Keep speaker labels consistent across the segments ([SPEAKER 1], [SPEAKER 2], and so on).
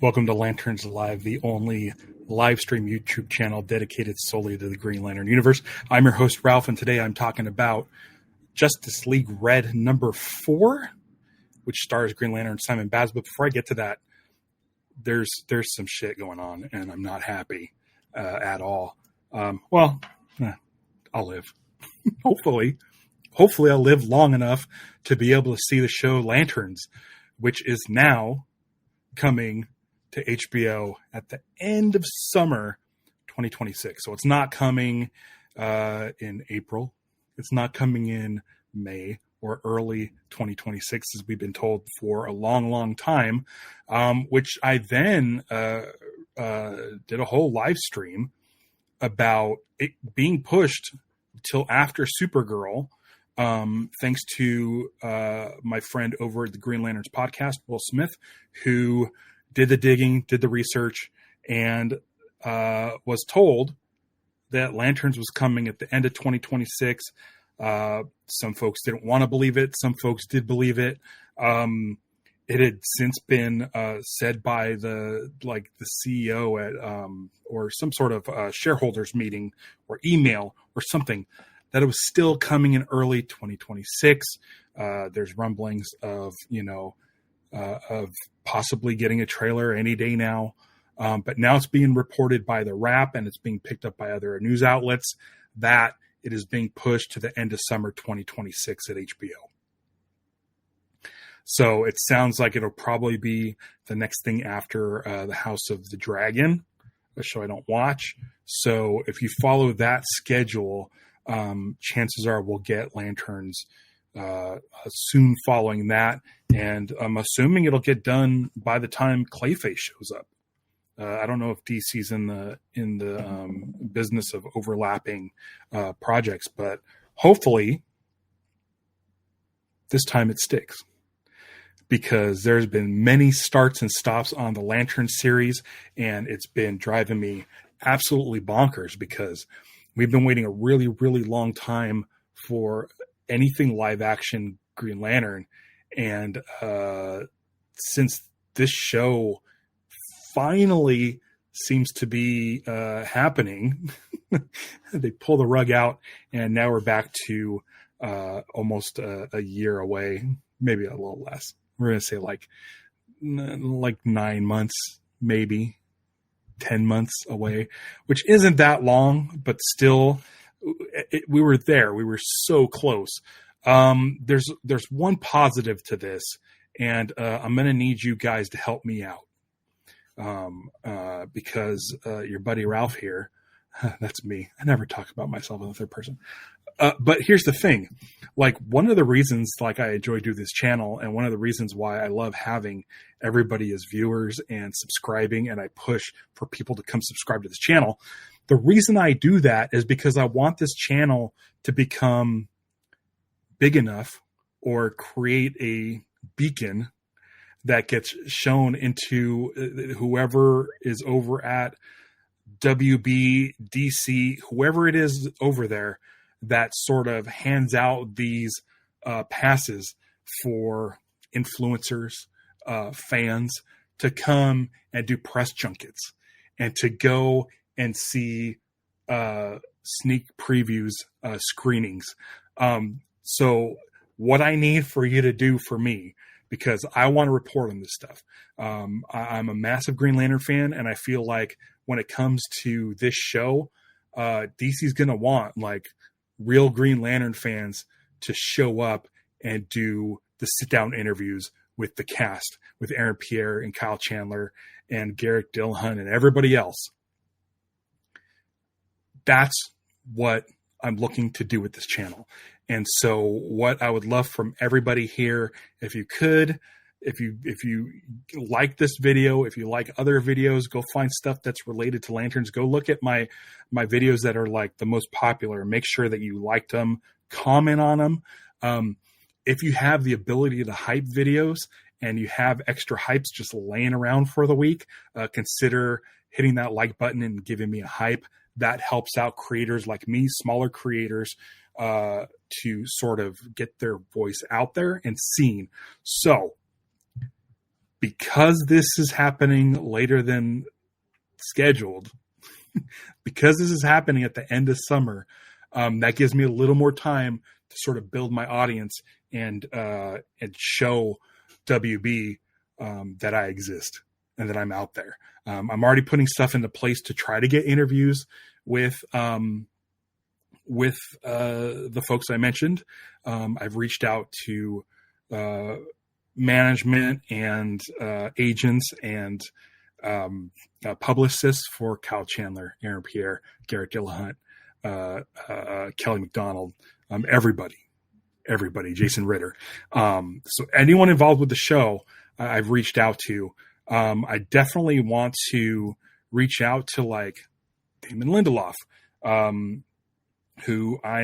[SPEAKER 1] Welcome to Lanterns Live, the only live stream YouTube channel dedicated solely to the Green Lantern universe. I'm your host, Ralph, and today I'm talking about Justice League Red number 4, which stars Green Lantern Simon Baz. But before I get to that, there's some shit going on, and I'm not happy at all. I'll live. Hopefully I'll live long enough to be able to see the show Lanterns, which is now coming to HBO at the end of summer 2026. So it's not coming in April. It's not coming in May or early 2026, as we've been told for a long, long time, which I then did a whole live stream about it being pushed till after Supergirl, thanks to my friend over at the Green Lanterns podcast, Will Smith, who did the digging, did the research, and was told that Lanterns was coming at the end of 2026. Some folks didn't want to believe it. Some folks did believe it. It had since been said by the CEO at or some sort of shareholders meeting or email or something that it was still coming in early 2026. There's rumblings of of possibly getting a trailer any day now. But now it's being reported by The Wrap, and it's being picked up by other news outlets that it is being pushed to the end of summer 2026 at HBO. So it sounds like it'll probably be the next thing after the House of the Dragon, a show I don't watch. So if you follow that schedule, chances are we'll get Lanterns soon following that. And I'm assuming it'll get done by the time Clayface shows up. I don't know if DC's in the business of overlapping projects, but hopefully this time it sticks, because there's been many starts and stops on the Lantern series, and it's been driving me absolutely bonkers because we've been waiting a really, really long time for anything live action Green Lantern. And since this show finally seems to be happening, they pull the rug out, and now we're back to almost a year away, maybe a little less. We're going to say like 9 months, maybe 10 months away, which isn't that long, but still we were there. We were so close. There's one positive to this, and I'm going to need you guys to help me out. Because your buddy Ralph here, that's me. I never talk about myself in the third person. But here's the thing. Like, one of the reasons I enjoy doing this channel, and one of the reasons why I love having everybody as viewers and subscribing, and I push for people to come subscribe to this channel. The reason I do that is because I want this channel to become big enough or create a beacon that gets shown into whoever is over at WB, DC, whoever it is over there that sort of hands out these passes for influencers, fans to come and do press junkets and to go and see sneak previews, screenings. So what I need for you to do for me, because I want to report on this stuff. I'm a massive Green Lantern fan, and I feel like when it comes to this show, DC's going to want real Green Lantern fans to show up and do the sit-down interviews with the cast, with Aaron Pierre and Kyle Chandler and Garrett Dillahunt and everybody else. That's what I'm looking to do with this channel. And so what I would love from everybody here, if you like this video, if you like other videos, go find stuff that's related to Lanterns. Go look at my videos that are the most popular. Make sure that you liked them, comment on them. If you have the ability to hype videos and you have extra hypes just laying around for the week, consider hitting that like button and giving me a hype. That helps out creators like me, smaller creators, to sort of get their voice out there and seen. So because this is happening later than scheduled, because this is happening at the end of summer, that gives me a little more time to sort of build my audience and show WB that I exist and that I'm out there. I'm already putting stuff into place to try to get interviews with the folks I mentioned. I've reached out to management and agents and publicists for Kyle Chandler, Aaron Pierre, Garrett Dillahunt, Kelly McDonald, everybody, Jason Ritter. So anyone involved with the show, I've reached out to. I definitely want to reach out to like Damon Lindelof, who I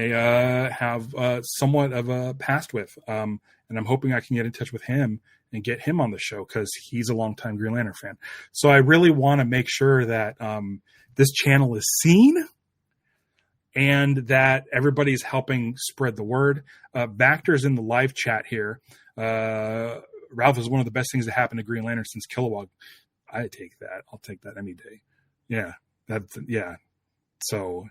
[SPEAKER 1] have somewhat of a past with. And I'm hoping I can get in touch with him and get him on the show because he's a longtime Green Lantern fan. So I really want to make sure that this channel is seen and that everybody's helping spread the word. Bacter's in the live chat here. Ralph is one of the best things that happened to Green Lantern since Kilowog. I take that. I'll take that any day. Yeah. Yeah. So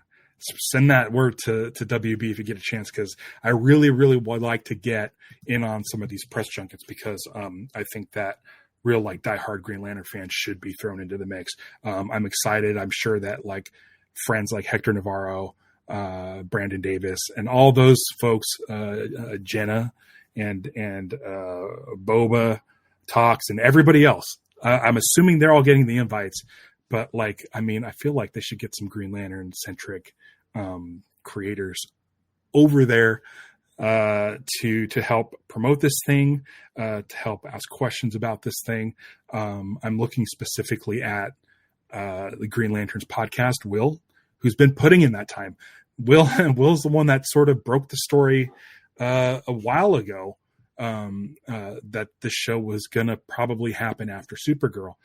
[SPEAKER 1] send that word to WB if you get a chance, because I really, really would like to get in on some of these press junkets because I think that real like diehard Green Lantern fans should be thrown into the mix. I'm excited. I'm sure that like friends like Hector Navarro, Brandon Davis, and all those folks, Jenna and Boba Talks and everybody else. I'm assuming they're all getting the invites, but like, I mean, I feel like they should get some Green Lantern centric creators over there to help promote this thing, to help ask questions about this thing. I'm looking specifically at the Green Lanterns podcast, Will, who's been putting in that time. Will's the one that sort of broke the story a while ago that the show was going to probably happen after Supergirl.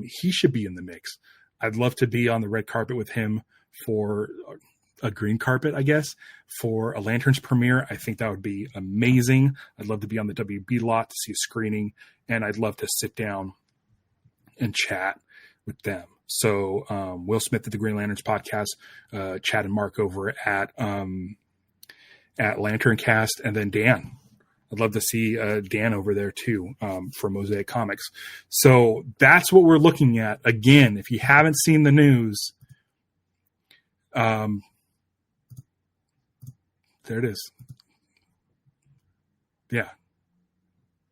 [SPEAKER 1] He should be in the mix. I'd love to be on the red carpet with him for a green carpet, I guess, for a Lanterns premiere. I think that would be amazing. I'd love to be on the WB lot to see a screening, and I'd love to sit down and chat with them. So Will Smith at the Green Lanterns podcast, Chad and Mark over at Lantern Cast, and then Dan. I'd love to see Dan over there too for Mosaic Comics. So that's what we're looking at. Again, if you haven't seen the news, there it is. Yeah.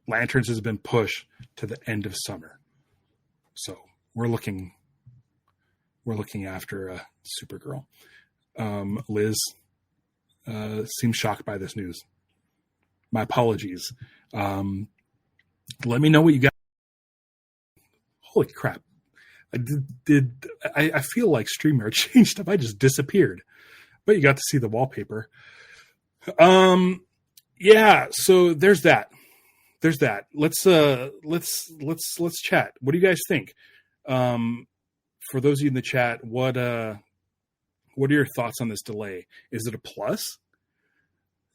[SPEAKER 1] Lanterns has been pushed to the end of summer. So we're looking after Supergirl. Liz seems shocked by this news. My apologies. Let me know what you got. Holy crap. I feel like StreamYard changed stuff. I just disappeared. But you got to see the wallpaper. Yeah, so there's that. Let's chat. What do you guys think? For those of you in the chat, what are your thoughts on this delay? Is it a plus?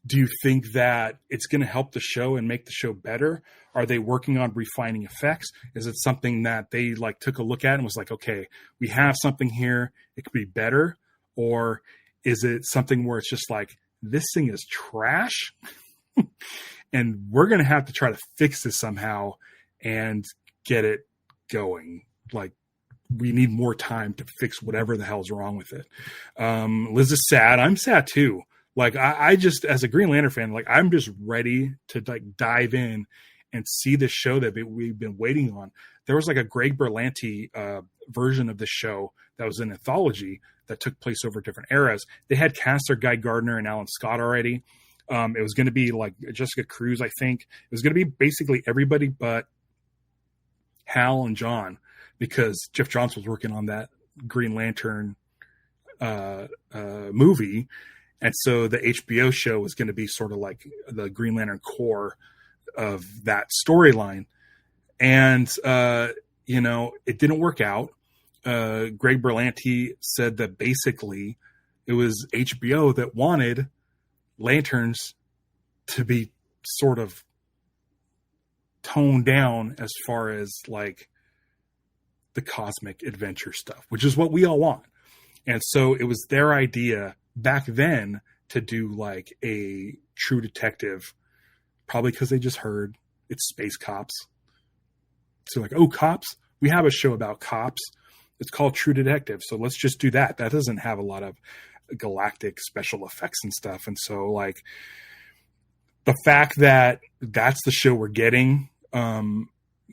[SPEAKER 1] Do you think that it's going to help the show and make the show better? Are they working on refining effects? Is it something that they like took a look at and was like, okay, we have something here, it could be better? Or is it something where it's just like, this thing is trash and we're going to have to try to fix this somehow and get it going? Like, we need more time to fix whatever the hell's wrong with it. Liz is sad. I'm sad too. Like I just, as a Green Lantern fan, like I'm just ready to like dive in and see this show that we've been waiting on. There was like a Greg Berlanti version of the show that was an anthology that took place over different eras. They had cast their Guy Gardner and Alan Scott already. It was going to be like Jessica Cruz, I think. It was going to be basically everybody but Hal and John, because Jeff Johns was working on that Green Lantern movie. And so the HBO show was going to be sort of like the Green Lantern core of that storyline. And, it didn't work out. Greg Berlanti said that basically it was HBO that wanted Lanterns to be sort of toned down as far as like the cosmic adventure stuff, which is what we all want. And so it was their idea back then to do like a True Detective, probably because they just heard it's space cops. So like, oh, cops, we have a show about cops. It's called True Detective. So let's just do that. That doesn't have a lot of galactic special effects and stuff. And so like the fact that that's the show we're getting,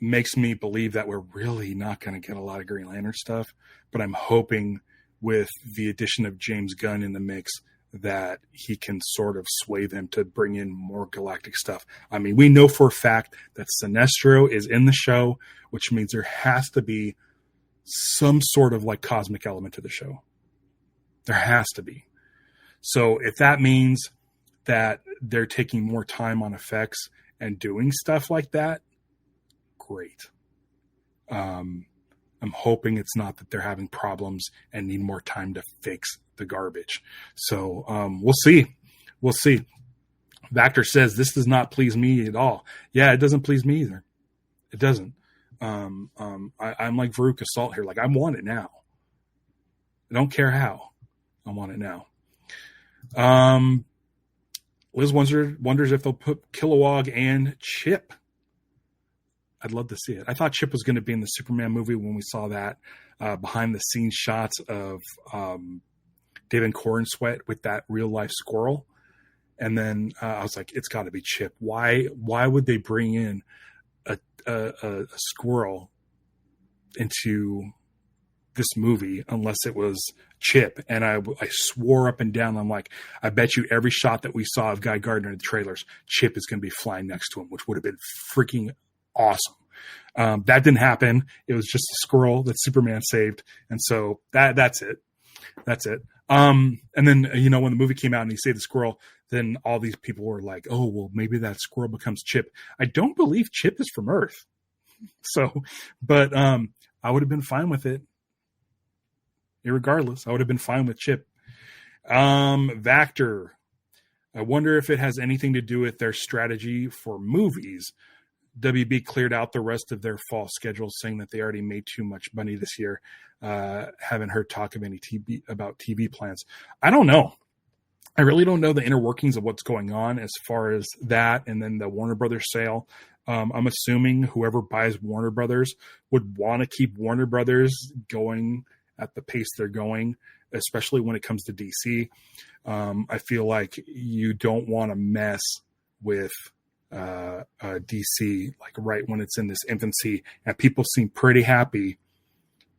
[SPEAKER 1] makes me believe that we're really not going to get a lot of Green Lantern stuff, but I'm hoping with the addition of James Gunn in the mix that he can sort of sway them to bring in more galactic stuff. I mean, we know for a fact that Sinestro is in the show, which means there has to be some sort of like cosmic element to the show. There has to be. So if that means that they're taking more time on effects and doing stuff like that, great. I'm hoping it's not that they're having problems and need more time to fix the garbage. So we'll see. We'll see. Vactor says this does not please me at all. Yeah, it doesn't please me either. It doesn't. I'm like Veruca Salt here. Like, I want it now. I don't care how. I want it now. Liz wonders if they'll put Kilowog and Chip. I'd love to see it. I thought Chip was going to be in the Superman movie when we saw that behind the scenes shots of David Corenswet with that real life squirrel. And then I was like, it's got to be Chip. Why would they bring in a squirrel into this movie unless it was Chip? And I swore up and down. I'm like, I bet you every shot that we saw of Guy Gardner in the trailers, Chip is going to be flying next to him, which would have been freaking awesome. That didn't happen. It was just a squirrel that Superman saved. And so that's it. That's it. And then, you know, when the movie came out and he saved the squirrel, then all these people were like, oh, well, maybe that squirrel becomes Chip. I don't believe Chip is from Earth. So, but I would have been fine with it. Irregardless, I would have been fine with Chip. Vactor. I wonder if it has anything to do with their strategy for movies. WB cleared out the rest of their fall schedule, saying that they already made too much money this year. Haven't heard talk of any TV plans. I don't know. I really don't know the inner workings of what's going on as far as that, and then the Warner Brothers sale. I'm assuming whoever buys Warner Brothers would want to keep Warner Brothers going at the pace they're going, especially when it comes to DC. I feel like you don't want to mess with DC like right when it's in this infancy, and people seem pretty happy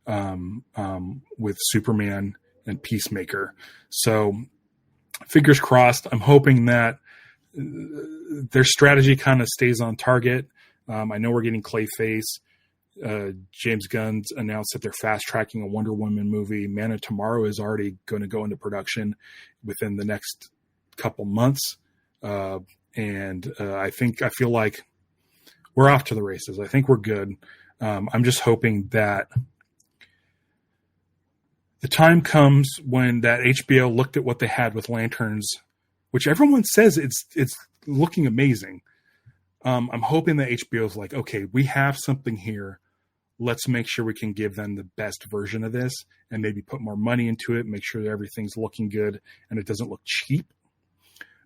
[SPEAKER 1] with Superman and Peacemaker. So fingers crossed. I'm hoping that their strategy kind of stays on target. I know we're getting Clayface. James Gunn's announced that they're fast tracking a Wonder Woman movie. Man of Tomorrow is already going to go into production within the next couple months. And I feel like we're off to the races. I think we're good. I'm just hoping that the time comes when that HBO looked at what they had with Lanterns, which everyone says it's looking amazing. I'm hoping that HBO is like, okay, we have something here. Let's make sure we can give them the best version of this and maybe put more money into it, make sure that everything's looking good and it doesn't look cheap.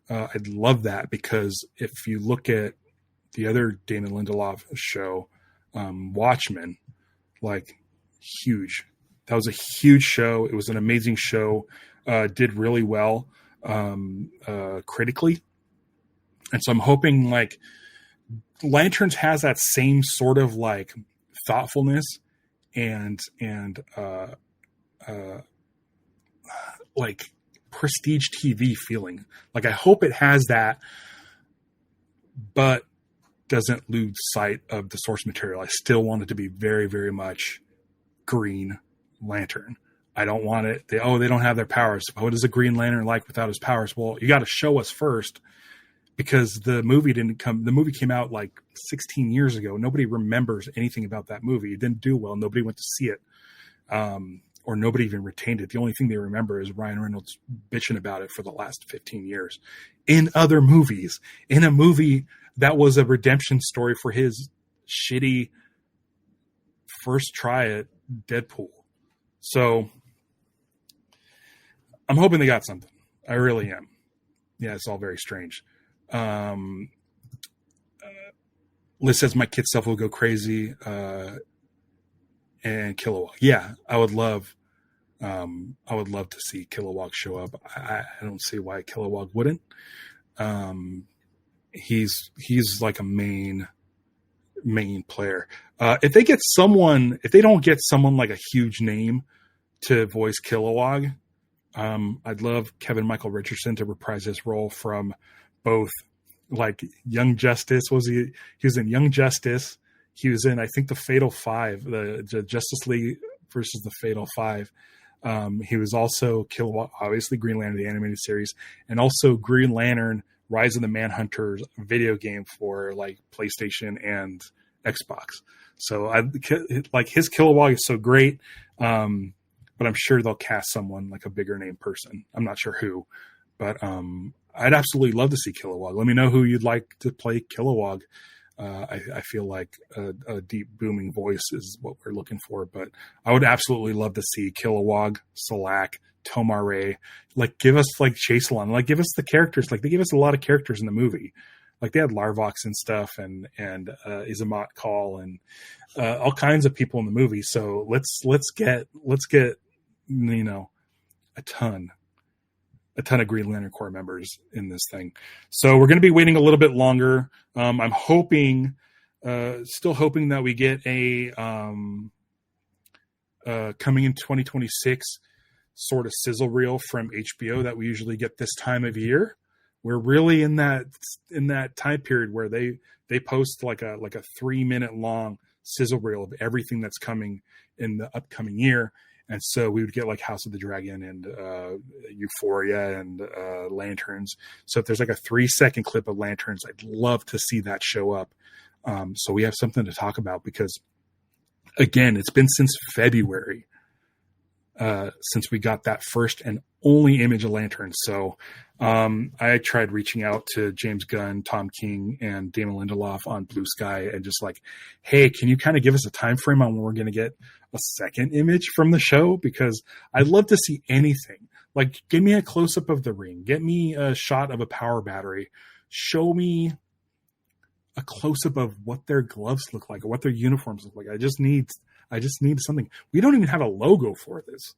[SPEAKER 1] I'd love that, because if you look at the other Damon Lindelof show, Watchmen, like huge. That was a huge show. It was an amazing show. Did really well critically. And so I'm hoping like Lanterns has that same sort of like thoughtfulness and like prestige TV feeling. Like I hope it has that, but doesn't lose sight of the source material. I still want it to be very, very much Green Lantern. I don't want it. They don't have their powers. What is a Green Lantern like without his powers? Well, you got to show us first, because the movie came out like 16 years ago. Nobody remembers anything about that movie. It didn't do well. Nobody went to see it. Or nobody even retained it. The only thing they remember is Ryan Reynolds bitching about it for the last 15 years. In other movies, in a movie that was a redemption story for his shitty first try at Deadpool. So I'm hoping they got something. I really am. Yeah, it's all very strange. Liz says my kid self will go crazy and Kilowog. Yeah, I would love to see Kilowog show up. I don't see why Kilowog wouldn't. He's like a main player. If they don't get someone like a huge name to voice Kilowog, I'd love Kevin Michael Richardson to reprise his role from both, like, Young Justice. He was in Young Justice. He was in, I think, the Fatal Five, the Justice League versus the Fatal Five. He was also Kilowog, obviously Green Lantern, the animated series, and also Green Lantern Rise of the Manhunters video game for like PlayStation and Xbox. So like his Kilowog is so great. But I'm sure they'll cast someone like a bigger name person. I'm not sure who, but I'd absolutely love to see Kilowog. Let me know who you'd like to play Kilowog. I feel like a deep booming voice is what we're looking for, but I would absolutely love to see Kilowog, Salak, Tomare. Like, give us like Chaselon. Like, give us the characters. Like, they give us a lot of characters in the movie. Like, they had Larvox and stuff, and Izamat Call and all kinds of people in the movie. So let's get a ton of Green Lantern Corps members in this thing. So we're going to be waiting a little bit longer. I'm still hoping that we get a coming in 2026 sort of sizzle reel from HBO that we usually get this time of year. We're really in that time period where they post like a 3-minute long sizzle reel of everything that's coming in the upcoming year. And so we would get like House of the Dragon and Euphoria and Lanterns. So if there's like a 3-second clip of Lanterns, I'd love to see that show up. So we have something to talk about, because again, it's been since February since we got that first and only image of Lanterns. So I tried reaching out to James Gunn, Tom King, and Damon Lindelof on Blue Sky and just like, hey, can you kind of give us a time frame on when we're going to get a second image from the show? Because I'd love to see anything. Like, give me a close-up of the ring. Get me a shot of a power battery. Show me a close-up of what their gloves look like or what their uniforms look like. I just need something. We don't even have a logo for this.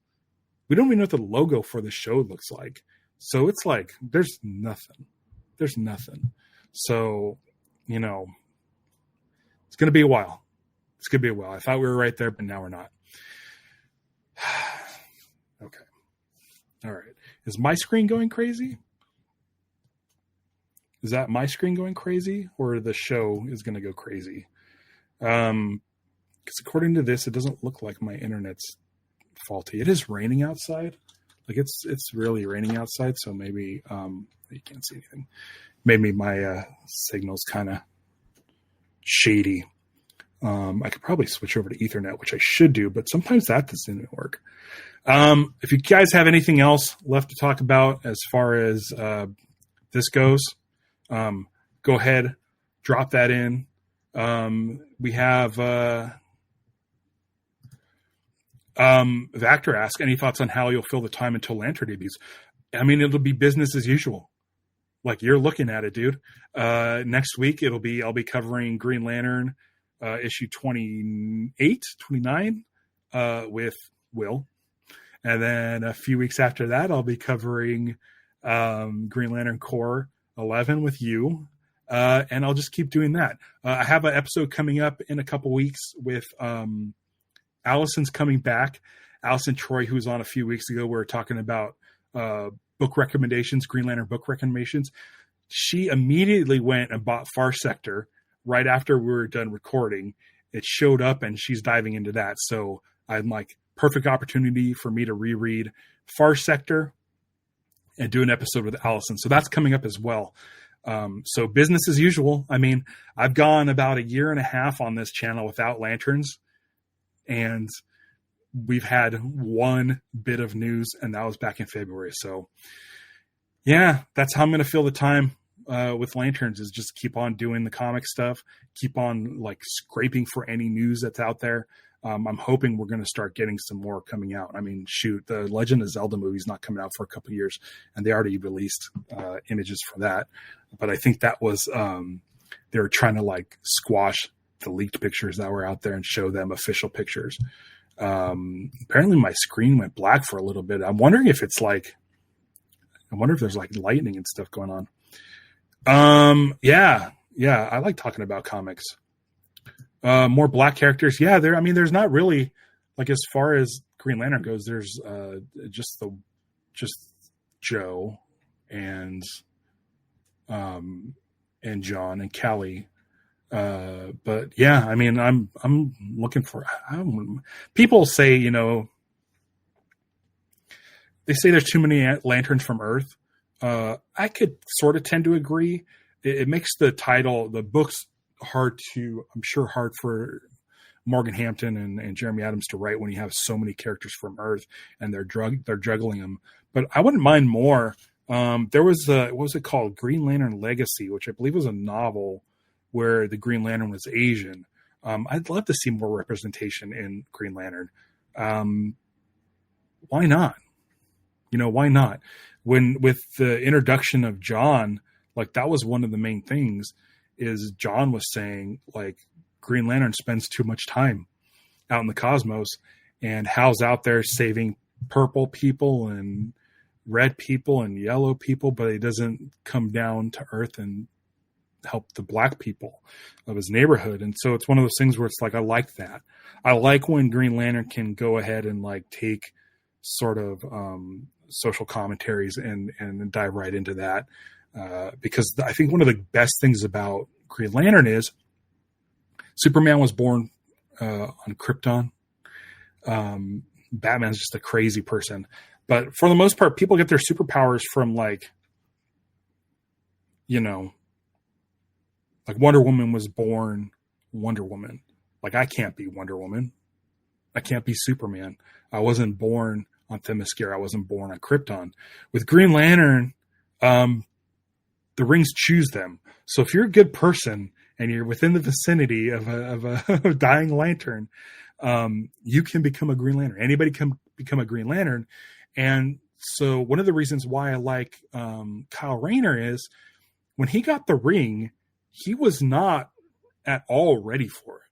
[SPEAKER 1] We don't even know what the logo for the show looks like. So it's like, there's nothing. So, it's going to be a while. I thought we were right there, but now we're not. Okay. All right. Is my screen going crazy? Is that my screen going crazy, or the show is going to go crazy? Because according to this, it doesn't look like my internet's faulty. It is raining outside. Like, it's really raining outside, so maybe you can't see anything. Maybe my signal's kind of shady. I could probably switch over to Ethernet, which I should do, but sometimes that doesn't work. If you guys have anything else left to talk about as far as this goes, go ahead, drop that in. We have Vactor ask, any thoughts on how you'll fill the time until Lantern debuts? I mean, it'll be business as usual. Like, you're looking at it, dude. Next week, I'll be covering Green Lantern issue 28, 29 with Will. And then a few weeks after that, I'll be covering Green Lantern Corps 11 with you. And I'll just keep doing that. I have an episode coming up in a couple weeks with Allison's coming back. Allison Troy, who was on a few weeks ago, we were talking about book recommendations, Green Lantern book recommendations. She immediately went and bought Far Sector right after we were done recording. It showed up and she's diving into that. So I'm like, perfect opportunity for me to reread Far Sector and do an episode with Allison. So that's coming up as well. So business as usual. I mean, I've gone about 1.5 years on this channel without Lanterns, and we've had one bit of news, and that was back in February. So yeah, that's how I'm going to fill the time. with Lanterns is just keep on doing the comic stuff, keep on like scraping for any news that's out there. I'm hoping we're going to start getting some more coming out. I mean, shoot, the Legend of Zelda movie is not coming out for a couple of years, and they already released images for that. But I think that was they were trying to like squash the leaked pictures that were out there and show them official pictures. Apparently my screen went black for a little bit. I'm wondering if it's like, I wonder if there's like lightning and stuff going on. Yeah, I like talking about comics. More black characters. Yeah, there's not really, like, as far as Green Lantern goes, there's just Joe and John and Callie. But yeah, I mean, I'm looking for, people say, you know, they say there's too many lanterns from Earth. I could sort of tend to agree. It makes the books hard for Morgan Hampton and Jeremy Adams to write when you have so many characters from Earth and they're juggling them. But I wouldn't mind more. There was what was it called? Green Lantern Legacy, which I believe was a novel where the Green Lantern was Asian. I'd love to see more representation in Green Lantern. Why not? You know, why not? With the introduction of John, like that was one of the main things is John was saying like Green Lantern spends too much time out in the cosmos and Hal's out there saving purple people and red people and yellow people, but he doesn't come down to Earth and help the black people of his neighborhood. And so it's one of those things where it's like, I like that. I like when Green Lantern can go ahead and like take sort of social commentaries and dive right into that. Because I think one of the best things about Green Lantern is Superman was born on Krypton. Batman's just a crazy person. But for the most part, people get their superpowers from like, you know, like Wonder Woman was born Wonder Woman. Like I can't be Wonder Woman. I can't be Superman. I wasn't born on Themyscira. I wasn't born on Krypton. With Green Lantern, the rings choose them. So if you're a good person and you're within the vicinity of a dying lantern, you can become a Green Lantern. Anybody can become a Green Lantern. And so one of the reasons why I like Kyle Rayner is when he got the ring, he was not at all ready for it.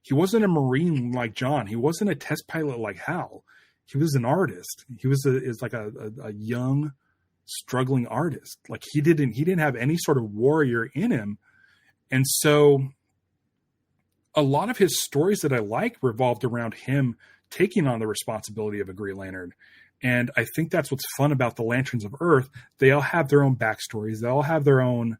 [SPEAKER 1] He wasn't a Marine like John. He wasn't a test pilot like Hal. He was an artist. He was like a young, struggling artist. Like he didn't have any sort of warrior in him. And so a lot of his stories that I like revolved around him taking on the responsibility of a Green Lantern. And I think that's what's fun about the Lanterns of Earth. They all have their own backstories. They all have their own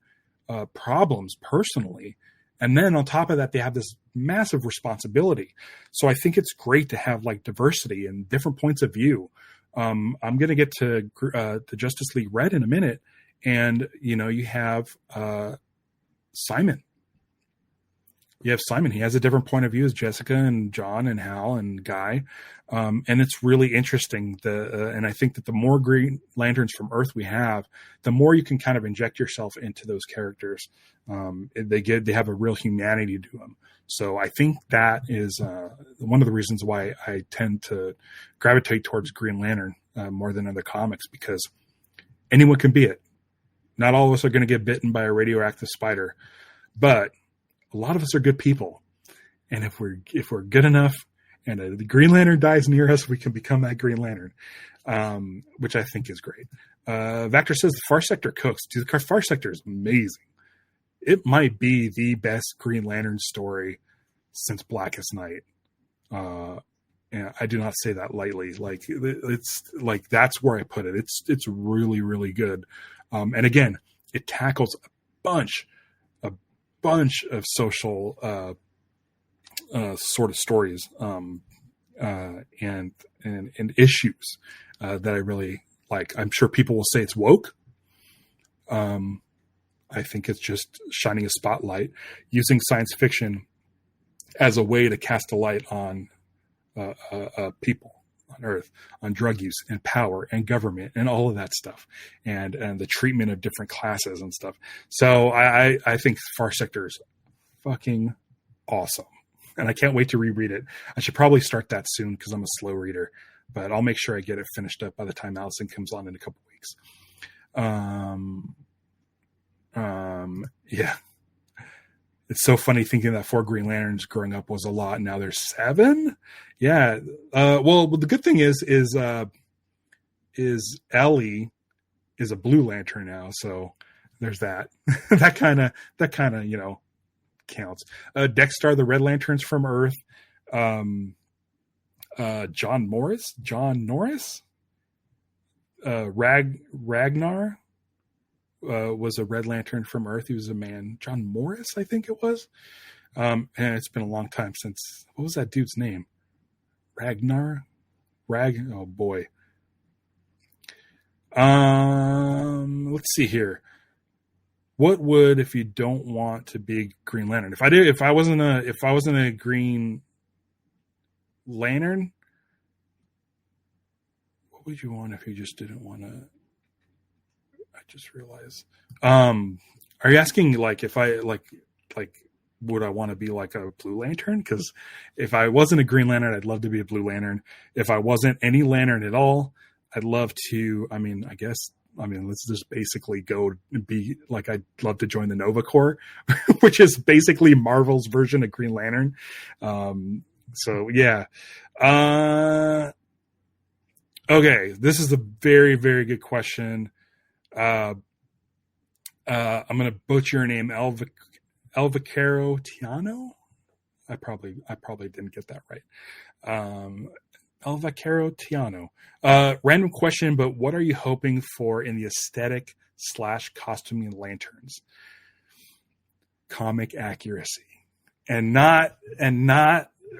[SPEAKER 1] problems personally. And then on top of that, they have this massive responsibility. So I think it's great to have like diversity and different points of view. I'm going to get to the Justice League Red in a minute. And, you know, you have Simon. You have Simon. He has a different point of view as Jessica and John and Hal and Guy. And it's really interesting. And I think that the more Green Lanterns from Earth we have, the more you can kind of inject yourself into those characters. They have a real humanity to them. So I think that is one of the reasons why I tend to gravitate towards Green Lantern more than other comics, because anyone can be it. Not all of us are going to get bitten by a radioactive spider, but a lot of us are good people. And if we're good enough and the Green Lantern dies near us, we can become that Green Lantern, which I think is great. Vector says the Far Sector cooks. Dude, the Far Sector is amazing. It might be the best Green Lantern story since Blackest Night. And I do not say that lightly. Like it's like, that's where I put it. It's really, really good. And again, it tackles a bunch of social sort of stories and issues that I really like. I'm sure people will say it's woke. I think it's just shining a spotlight, using science fiction as a way to cast a light on people. on Earth, on drug use and power and government and all of that stuff, and the treatment of different classes and stuff. So I think Far Sector is fucking awesome, and I can't wait to reread it. I should probably start that soon because I'm a slow reader, but I'll make sure I get it finished up by the time Allison comes on in a couple weeks. Yeah. It's so funny thinking that 4 Green Lanterns growing up was a lot. Now there's 7. Yeah. Well, the good thing is Ellie is a Blue Lantern now. So there's that. that kind of, counts. Dexter, the Red Lanterns from Earth. John Norris, Ragnar, was a Red Lantern from Earth. He was a man. John Morris, I think it was. And it's been a long time since, what was that dude's name? Ragnar? Oh boy. Let's see here. What would, if you don't want to be Green Lantern? If I wasn't a Green Lantern, what would you want if you just didn't want to? I just realized. Are you asking like if I like would I want to be like a Blue Lantern? Because if I wasn't a Green Lantern, I'd love to be a Blue Lantern. If I wasn't any Lantern at all, I'd love to. Let's just basically go and be like, I'd love to join the Nova Corps, which is basically Marvel's version of Green Lantern. So yeah. Okay, this is a very, very good question. I'm going to butcher your name, Elvicaro Tiano. I probably didn't get that right. Elvicaro Tiano. Random question, but what are you hoping for in the aesthetic / costuming lanterns? Comic accuracy, and not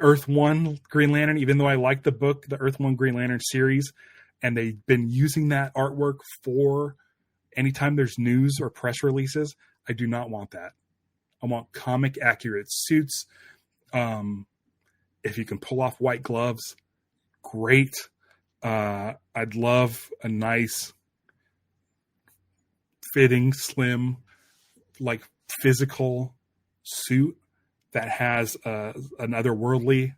[SPEAKER 1] Earth One Green Lantern, even though I like the book, the Earth One Green Lantern series, and they've been using that artwork for anytime there's news or press releases. I do not want that. I want comic accurate suits. If you can pull off white gloves, great. I'd love a nice fitting, slim, like physical suit that has an otherworldly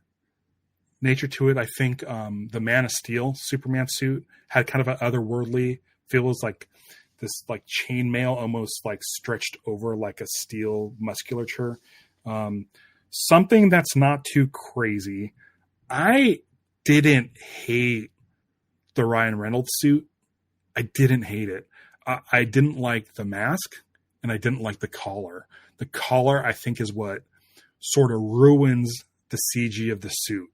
[SPEAKER 1] nature to it. I think the Man of Steel Superman suit had kind of an otherworldly feels, like this like chainmail almost like stretched over like a steel musculature. Something that's not too crazy. I didn't hate the Ryan Reynolds suit. I didn't hate it. I didn't like the mask, and I didn't like the collar. The collar, I think, is what sort of ruins the CG of the suit.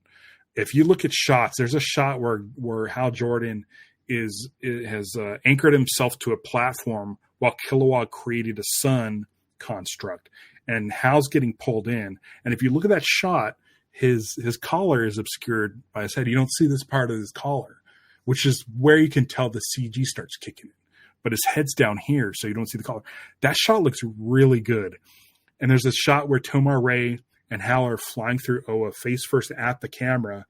[SPEAKER 1] If you look at shots, there's a shot where Hal Jordan has anchored himself to a platform while Kilowog created a sun construct, and Hal's getting pulled in. And if you look at that shot, his collar is obscured by his head. You don't see this part of his collar, which is where you can tell the CG starts kicking in. But his head's down here, so you don't see the collar. That shot looks really good. And there's a shot where Tomar Ray and Hal are flying through Oa face first at the camera,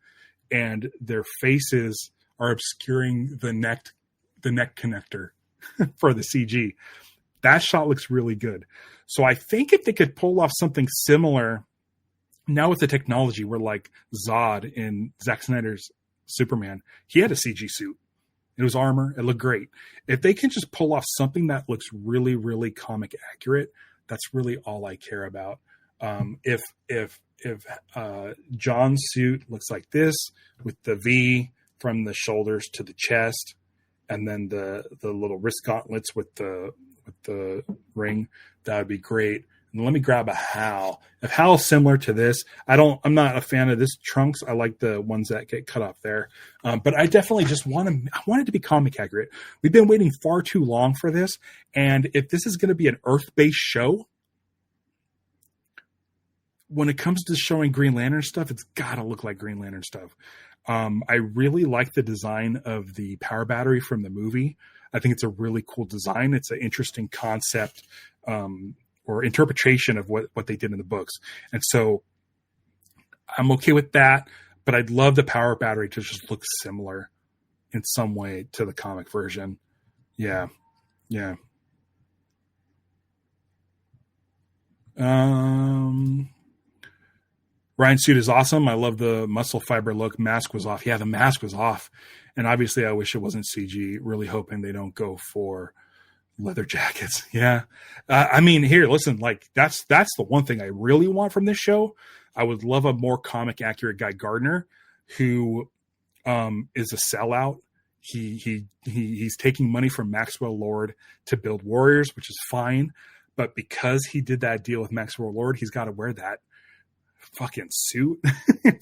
[SPEAKER 1] and their faces are obscuring the neck connector for the CG. That shot looks really good. So I think if they could pull off something similar now with the technology, where like Zod in Zack Snyder's Superman, he had a CG suit. It was armor. It looked great. If they can just pull off something that looks really, really comic accurate, that's really all I care about. If John's suit looks like this with the V from the shoulders to the chest, and then the little wrist gauntlets with the ring, that would be great. And let me grab a Hal. If Hal's similar to this, I'm not a fan of this trunks. I like the ones that get cut off there. But I definitely just I want it to be comic accurate. We've been waiting far too long for this. And if this is going to be an Earth-based show, when it comes to showing Green Lantern stuff, it's got to look like Green Lantern stuff. I really like the design of the power battery from the movie. I think it's a really cool design. It's an interesting concept, or interpretation of what they did in the books. And so I'm okay with that, but I'd love the power battery to just look similar in some way to the comic version. Yeah. Ryan's suit is awesome. I love the muscle fiber look. Mask was off. Yeah, the mask was off. And obviously I wish it wasn't CG. Really hoping they don't go for leather jackets. Yeah. I mean, here, listen, like that's the one thing I really want from this show. I would love a more comic accurate Guy Gardner who is a sellout. He's taking money from Maxwell Lord to build warriors, which is fine. But because he did that deal with Maxwell Lord, he's got to wear that fucking suit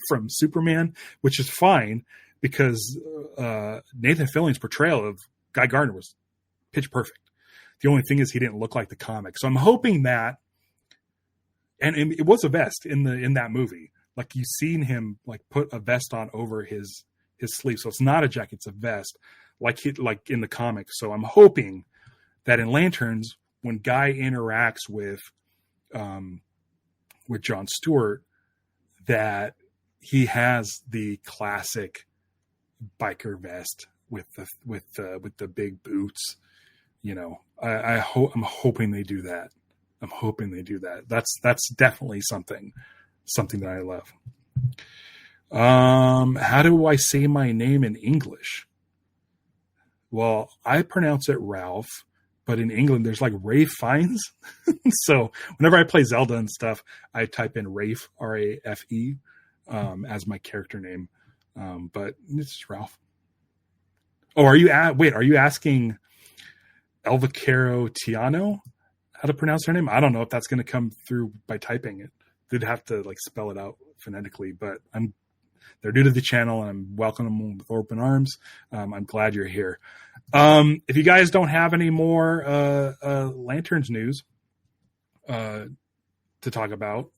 [SPEAKER 1] from Superman, which is fine because Nathan Fillion's portrayal of Guy Gardner was pitch perfect. The only thing is he didn't look like the comic. So I'm hoping that, and it was a vest in that movie. Like you've seen him like put a vest on over his sleeve. So it's not a jacket, it's a vest like in the comic. So I'm hoping that in Lanterns, when Guy interacts with Jon Stewart, that he has the classic biker vest with the big boots. You know, I'm hoping they do that. I'm hoping they do that. That's definitely something that I love. How do I say my name in English? Well, I pronounce it Ralph, but in England there's like Rafe Fiennes. So whenever I play Zelda and stuff, I type in Rafe, R-A-F-E, as my character name. But it's just Ralph. Oh, are you asking Elvacaro Tiano how to pronounce her name? I don't know if that's going to come through by typing it. They'd have to like spell it out phonetically, but they're new to the channel and I'm welcoming them with open arms. I'm glad you're here. If you guys don't have any more Lanterns news to talk about,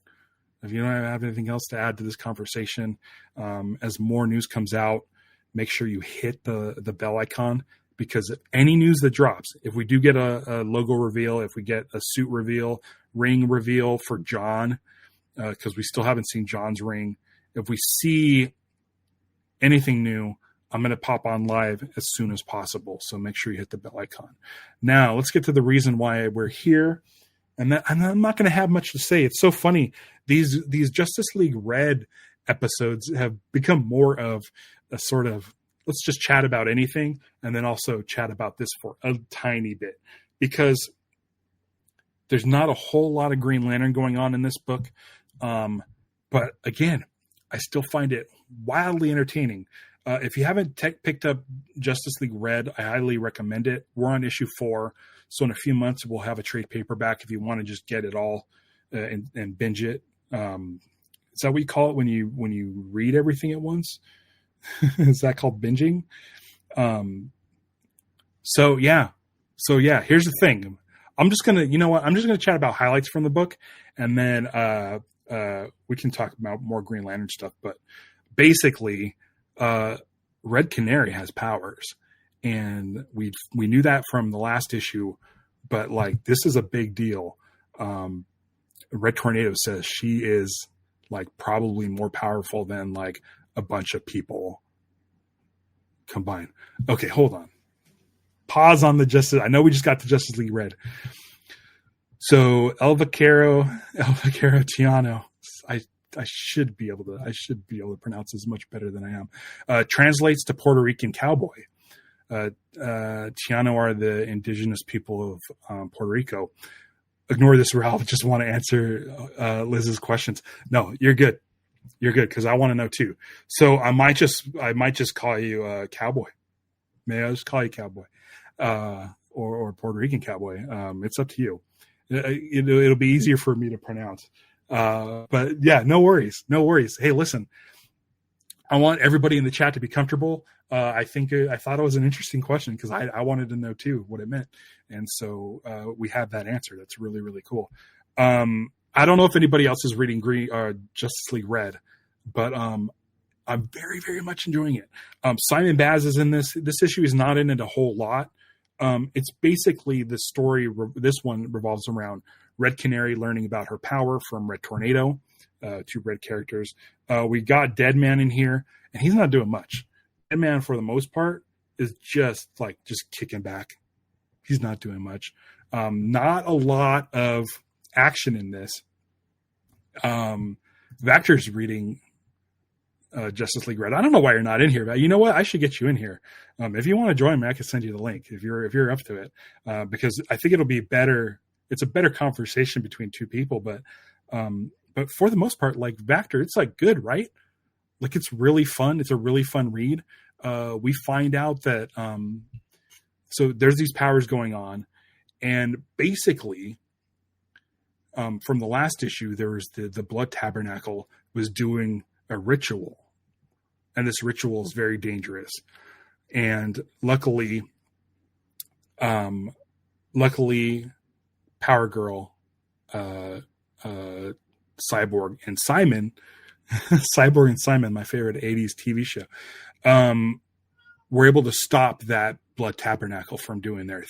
[SPEAKER 1] if you don't have anything else to add to this conversation, as more news comes out, make sure you hit the bell icon, because any news that drops, if we do get a logo reveal, if we get a suit reveal, ring reveal for John, because we still haven't seen John's ring, if we see anything new, I'm going to pop on live as soon as possible. So make sure you hit the bell icon. Now let's get to the reason why we're here. And I'm not going to have much to say. It's so funny. These Justice League Red episodes have become more of a sort of, let's just chat about anything. And then also chat about this for a tiny bit, because there's not a whole lot of Green Lantern going on in this book. But again, I still find it wildly entertaining. If you haven't picked up Justice League Red, I highly recommend it. We're on issue 4. So in a few months, we'll have a trade paperback if you want to just get it all and binge it. Is that what you call it when you read everything at once? Is that called binging? So yeah, here's the thing. I'm just going to chat about highlights from the book, and then we can talk about more Green Lantern stuff. But basically, Red Canary has powers, and we knew that from the last issue, but like this is a big deal. Red Tornado says she is like probably more powerful than like a bunch of people combined. Okay, hold on. Pause on the Justice. I know we just got to Justice League Red. So Elvacaro Tiano. I should be able to pronounce this much better than I am. Translates to Puerto Rican cowboy. Tiano are the indigenous people of Puerto Rico. Ignore this, Ralph. Just want to answer Liz's questions. No, you're good. You're good, because I want to know too. So I might just call you cowboy. May I just call you cowboy, or Puerto Rican cowboy? It's up to you. It'll be easier for me to pronounce. But yeah, no worries. Hey, listen, I want everybody in the chat to be comfortable. I thought it was an interesting question, because I wanted to know too what it meant. And so, we have that answer. That's really, really cool. I don't know if anybody else is reading Justice League Red, but, I'm very, very much enjoying it. Simon Baz is in this. This issue is not in it a whole lot. It's basically the story. This one revolves around Red Canary learning about her power from Red Tornado. two Red characters. We got Deadman in here, and he's not doing much. Deadman, for the most part, is just kicking back. He's not doing much. Not a lot of action in this. Vactor's reading Justice League Red. I don't know why you're not in here, but you know what? I should get you in here. If you want to join me, I can send you the link if you're up to it, because I think it'll be better. It's a better conversation between two people, but for the most part, like Vactor, it's like good, right? Like it's really fun. It's a really fun read. We find out that so there's these powers going on, and basically, from the last issue, there was the Blood Tabernacle was doing a ritual, and this ritual is very dangerous. And luckily, Powergirl, Cyborg, and Simon, Cyborg and Simon, my favorite 80s TV show, were able to stop that Blood Tabernacle from doing their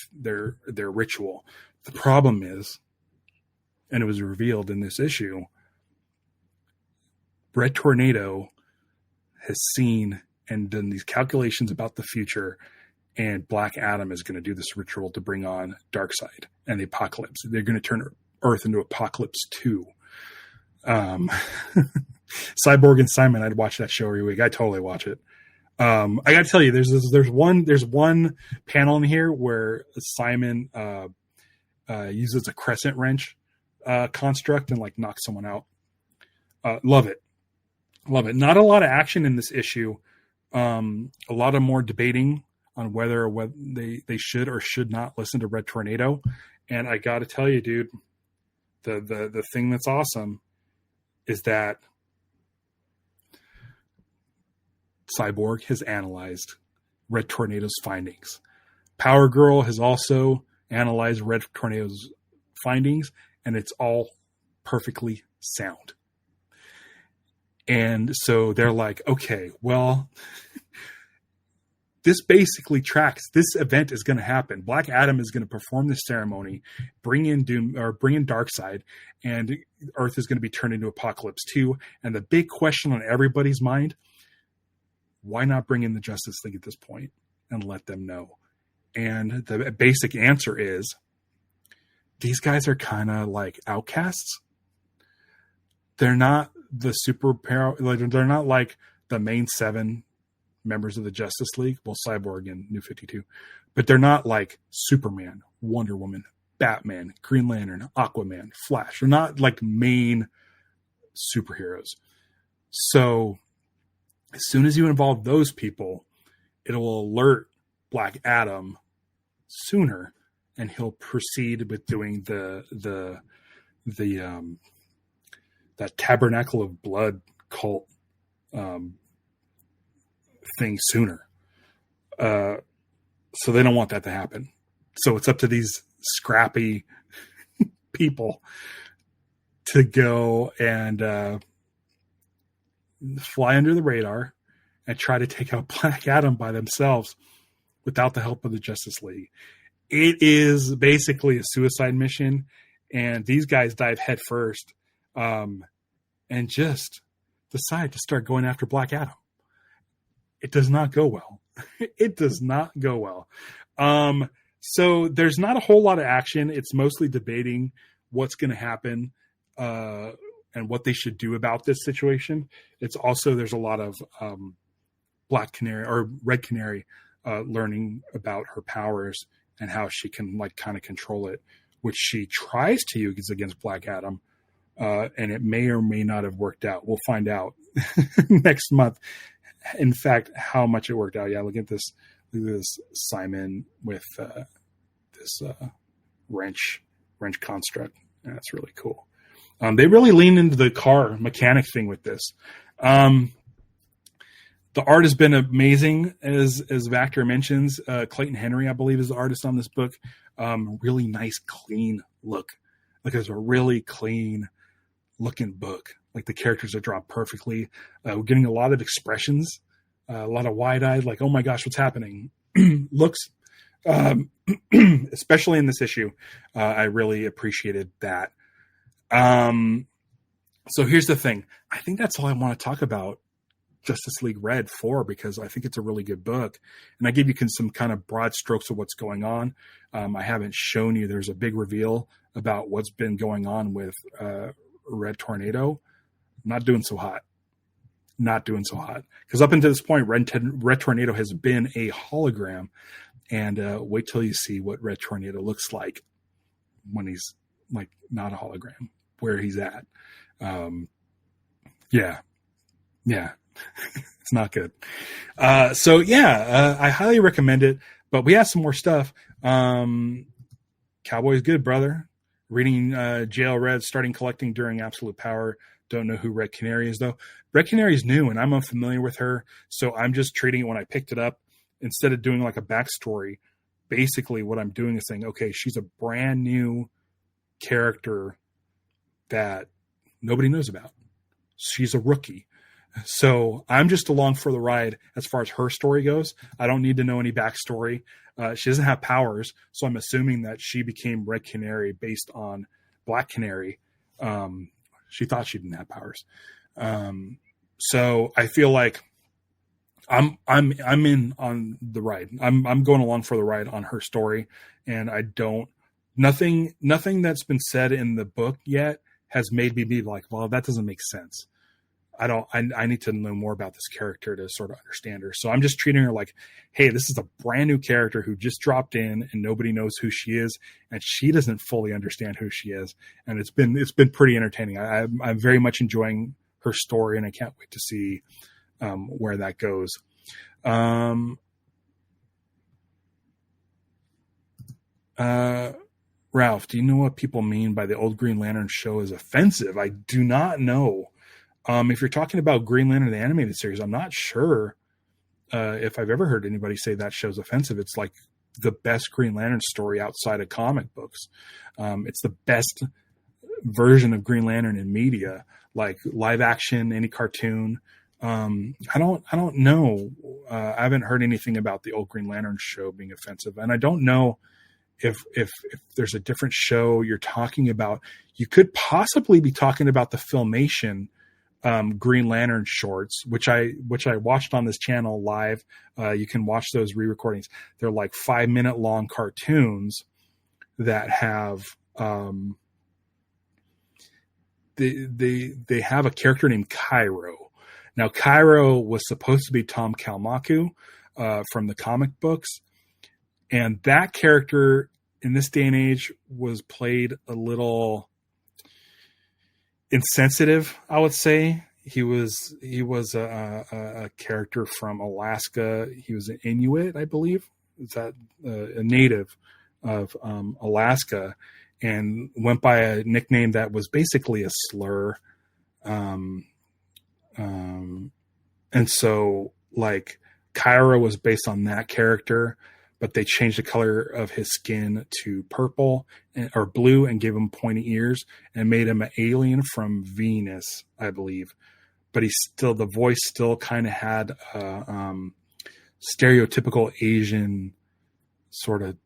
[SPEAKER 1] ritual. The problem is, and it was revealed in this issue, Red Tornado has seen and done these calculations about the future, and Black Adam is going to do this ritual to bring on Darkseid and the Apokolips. They're going to turn Earth into Apokolips 2. Cyborg and Simon, I'd watch that show every week. I totally watch it. I got to tell you, there's one panel in here where Simon uses a crescent wrench construct and knocks someone out. Love it. Not a lot of action in this issue. A lot of more debating on whether they should or should not listen to Red Tornado. And I got to tell you, dude, the thing that's awesome is that Cyborg has analyzed Red Tornado's findings. Powergirl has also analyzed Red Tornado's findings, and it's all perfectly sound. And so they're like, okay, well, this basically tracks. This event is going to happen. Black Adam is going to perform this ceremony, bring in Darkseid, and Earth is going to be turned into Apokolips 2. And the big question on everybody's mind, why not bring in the Justice League at this point and let them know? And the basic answer is, these guys are kind of like outcasts. They're not the superpower, they're not like the main 7 members of the Justice League, well, Cyborg and New 52, but they're not like Superman, Wonder Woman, Batman, Green Lantern, Aquaman, Flash. They're not like main superheroes. So as soon as you involve those people, it'll alert Black Adam sooner, and he'll proceed with doing that Tabernacle of Blood cult thing sooner. So they don't want that to happen. So it's up to these scrappy people to go and fly under the radar and try to take out Black Adam by themselves without the help of the Justice League. It is basically a suicide mission, and these guys dive head first and just decide to start going after Black Adam. It does not go well. It does not go well. So there's not a whole lot of action. It's mostly debating what's going to happen and what they should do about this situation. It's also, there's a lot of Black Canary or Red Canary learning about her powers and how she can kind of control it, which she tries to use against Black Adam. And it may or may not have worked out. We'll find out next month. In fact, how much it worked out. Yeah, look at this Simon with this wrench construct. Yeah, that's really cool. They really lean into the car mechanic thing with this. The art has been amazing, as Vactor mentions. Clayton Henry, I believe, is the artist on this book. Really nice, clean look. Like, it's a really clean looking book. Like, the characters are drawn perfectly. We're getting a lot of expressions, a lot of wide-eyed, like, oh my gosh, what's happening? Looks, especially in this issue. I really appreciated that. So here's the thing. I think that's all I want to talk about Justice League Red for, because I think it's a really good book. And I gave you some kind of broad strokes of what's going on. I haven't shown you, there's a big reveal about what's been going on with Red Tornado. Not doing so hot. Because up until this point, Red Tornado has been a hologram. And wait till you see what Red Tornado looks like when he's like not a hologram, where he's at. Yeah. It's not good. I highly recommend it, but we have some more stuff. Cowboy's good, brother. Reading Jail Red, starting collecting during Absolute Power. Don't know who Red Canary is, though. Red Canary is new, and I'm unfamiliar with her, so I'm just treating it when I picked it up. Instead of doing like a backstory, basically what I'm doing is saying, okay, she's a brand new character that nobody knows about. She's a rookie. So I'm just along for the ride as far as her story goes. I don't need to know any backstory. She doesn't have powers, so I'm assuming that she became Red Canary based on Black Canary. She thought she didn't have powers. So I feel like I'm in on the ride. I'm going along for the ride on her story, and nothing that's been said in the book yet has made me be like, well, that doesn't make sense. I need to know more about this character to sort of understand her. So I'm just treating her like, hey, this is a brand new character who just dropped in and nobody knows who she is. And she doesn't fully understand who she is. And it's been pretty entertaining. I'm very much enjoying her story, and I can't wait to see where that goes. Ralph, do you know what people mean by the old Green Lantern show is offensive? I do not know. If you're talking about Green Lantern, the animated series, I'm not sure if I've ever heard anybody say that show's offensive. It's like the best Green Lantern story outside of comic books. It's the best version of Green Lantern in media, like live action, any cartoon. I don't know. I haven't heard anything about the old Green Lantern show being offensive, and I don't know if there's a different show you're talking about. You could possibly be talking about the Filmation Green Lantern shorts, which I watched on this channel live. You can watch those re-recordings. They're like 5-minute long cartoons that have they have a character named Cairo. Now Cairo was supposed to be Tom Kalmaku from the comic books, and that character in this day and age was played a little insensitive, I would say. He was a character from Alaska. He was an Inuit, I believe. Is that a native of Alaska, and went by a nickname that was basically a slur. And so like Kyra was based on that character, but they changed the color of his skin to purple or blue and gave him pointy ears and made him an alien from Venus, I believe. But the voice still kind of had a stereotypical Asian sort of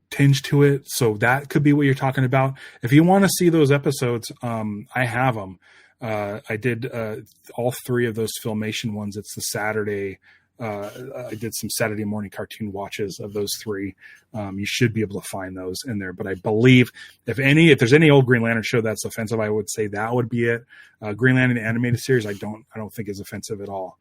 [SPEAKER 1] tinge to it. So that could be what you're talking about. If you want to see those episodes, I have them. I did all 3 of those Filmation ones. It's the Saturday. I did some Saturday morning cartoon watches of those 3. You should be able to find those in there. But I believe if there's any old Green Lantern show that's offensive, I would say that would be it. Green Lantern the animated series, I don't think is offensive at all.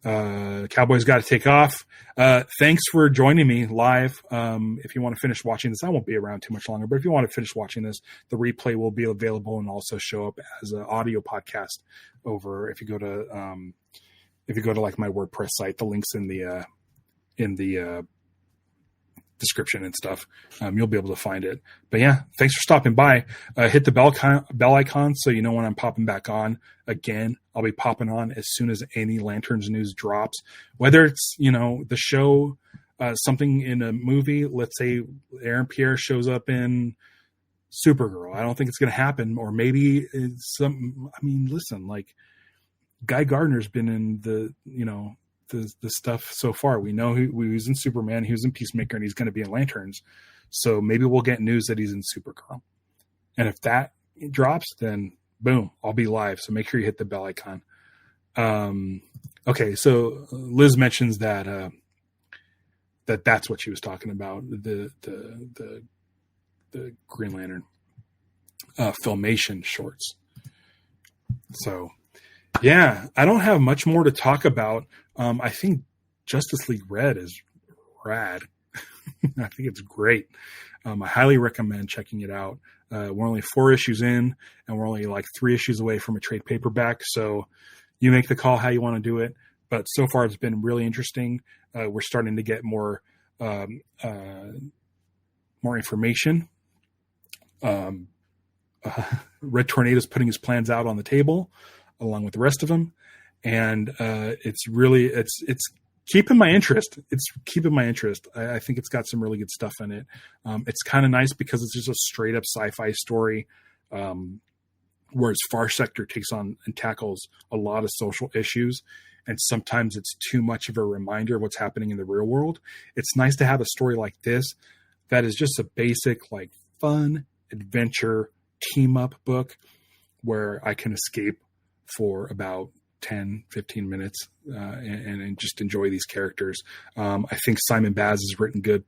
[SPEAKER 1] Cowboys got to take off. Thanks for joining me live. If you want to finish watching this, I won't be around too much longer, but if you want to finish watching this, the replay will be available and also show up as an audio podcast over if you go to like my WordPress site, the links in the description and stuff, you'll be able to find it. But yeah, thanks for stopping by. Hit the bell icon so you know when I'm popping back on again. I'll be popping on as soon as any Lanterns news drops, whether it's, the show, something in a movie. Let's say Aaron Pierre shows up in Supergirl. I don't think it's going to happen. Or maybe it's listen, like Guy Gardner's been in the stuff so far. We know he was in Superman, he was in Peacemaker, and he's going to be in Lanterns. So maybe we'll get news that he's in Supergirl. And if that drops, then boom, I'll be live. So make sure you hit the bell icon. Okay, so Liz mentions that that's what she was talking about, the Green Lantern Filmation shorts. So yeah, I don't have much more to talk about. I think Justice League Red is rad. I think it's great. I highly recommend checking it out. We're only 4 issues in, and we're only like 3 issues away from a trade paperback. So you make the call how you want to do it. But so far, it's been really interesting. We're starting to get more information. Red Tornado's putting his plans out on the table, along with the rest of them, and it's keeping my interest. It's keeping my interest. I think it's got some really good stuff in it. It's kind of nice because it's just a straight up sci-fi story, whereas Far Sector takes on and tackles a lot of social issues, and sometimes it's too much of a reminder of what's happening in the real world. It's nice to have a story like this that is just a basic, like, fun adventure team up book where I can escape for about 10, 15 minutes and just enjoy these characters. I think Simon Baz has written good.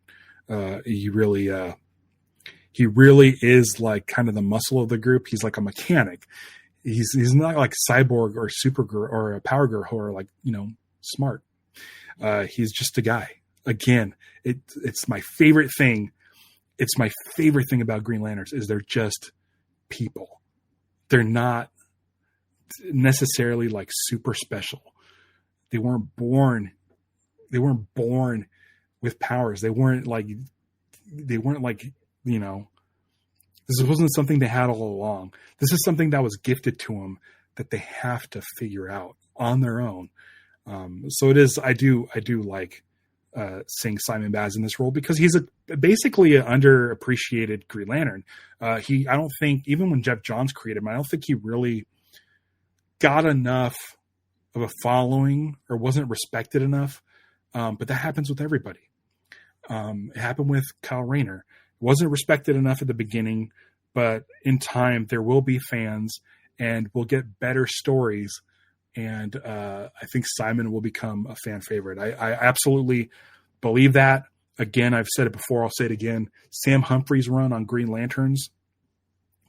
[SPEAKER 1] He really is like kind of the muscle of the group. He's like a mechanic. He's not like Cyborg or Supergirl or a Powergirl who are like, smart. He's just a guy. Again, it's my favorite thing. It's my favorite thing about Green Lanterns is they're just people. They're not necessarily like super special. They weren't born with powers. They weren't like, this wasn't something they had all along. This is something that was gifted to them that they have to figure out on their own. So it is, I do like seeing Simon Baz in this role because he's basically an underappreciated Green Lantern. I don't think, even when Jeff Johns created him, I don't think he really got enough of a following or wasn't respected enough. But that happens with everybody. It happened with Kyle Rayner. Wasn't respected enough at the beginning, but in time there will be fans and we'll get better stories. And I think Simon will become a fan favorite. I absolutely believe that. Again, I've said it before. I'll say it again. Sam Humphrey's run on Green Lanterns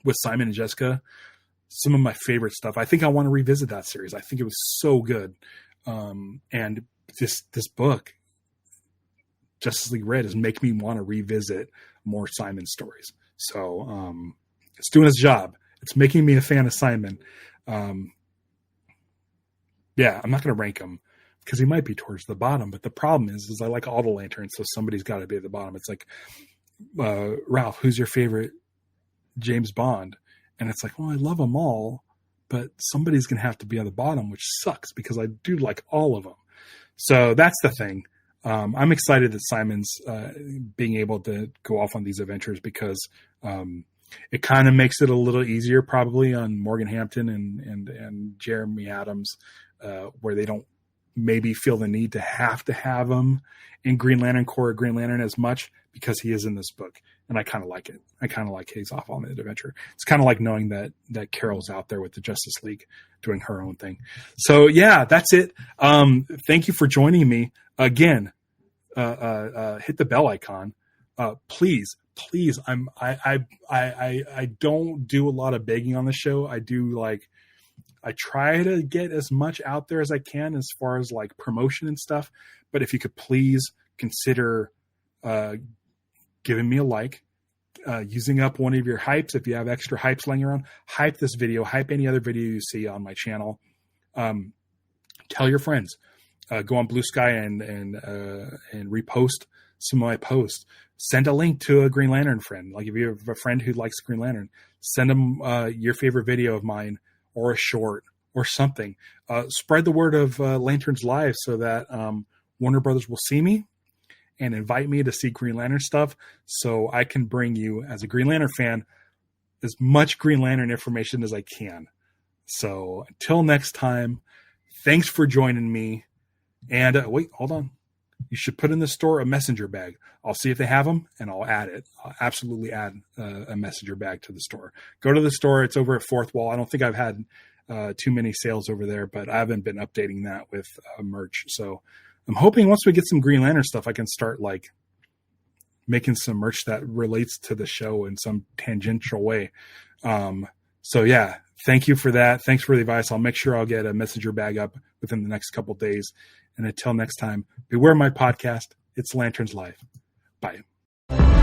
[SPEAKER 1] with Simon and Jessica, some of my favorite stuff. I think I want to revisit that series. I think it was so good. And this book, Justice League Red, is making me want to revisit more Simon stories. So it's doing its job. It's making me a fan of Simon. Yeah, I'm not going to rank him because he might be towards the bottom. But the problem is I like all the Lanterns, so somebody's got to be at the bottom. It's like, Ralph, who's your favorite James Bond? And it's like, well, I love them all, but somebody's going to have to be on the bottom, which sucks because I do like all of them. So that's the thing. I'm excited that Simon's being able to go off on these adventures because it kind of makes it a little easier probably on Morgan Hampton and Jeremy Adams, where they don't maybe feel the need to have him in Green Lantern Corps or Green Lantern as much because he is in this book. And I kind of like it. I kind of like he's off on the adventure. It's kind of like knowing that Carol's out there with the Justice League doing her own thing. So yeah, that's it. Thank you for joining me again. Hit the bell icon. Please. I don't do a lot of begging on the show. I try to get as much out there as I can as far as like promotion and stuff. But if you could please consider giving me a like, using up one of your hypes. If you have extra hypes laying around, hype this video, hype any other video you see on my channel. Tell your friends. Go on Blue Sky and repost some of my posts. Send a link to a Green Lantern friend. Like if you have a friend who likes Green Lantern, send them your favorite video of mine or a short or something. Spread the word of Lanterns Live so that Warner Brothers will see me and invite me to see Green Lantern stuff so I can bring you, as a Green Lantern fan, as much Green Lantern information as I can. So until next time, thanks for joining me. And wait, hold on. you should put in the store a messenger bag. I'll see if they have them, and I'll add it. I'll absolutely add a messenger bag to the store. Go to the store. It's over at Fourth Wall. I don't think I've had too many sales over there, but I haven't been updating that with merch. So I'm hoping once we get some Green Lantern stuff, I can start like making some merch that relates to the show in some tangential way. So yeah, thank you for that. Thanks for the advice. I'll make sure I'll get a messenger bag up within the next couple of days. And until next time, beware my podcast. It's Lanterns Live. Bye.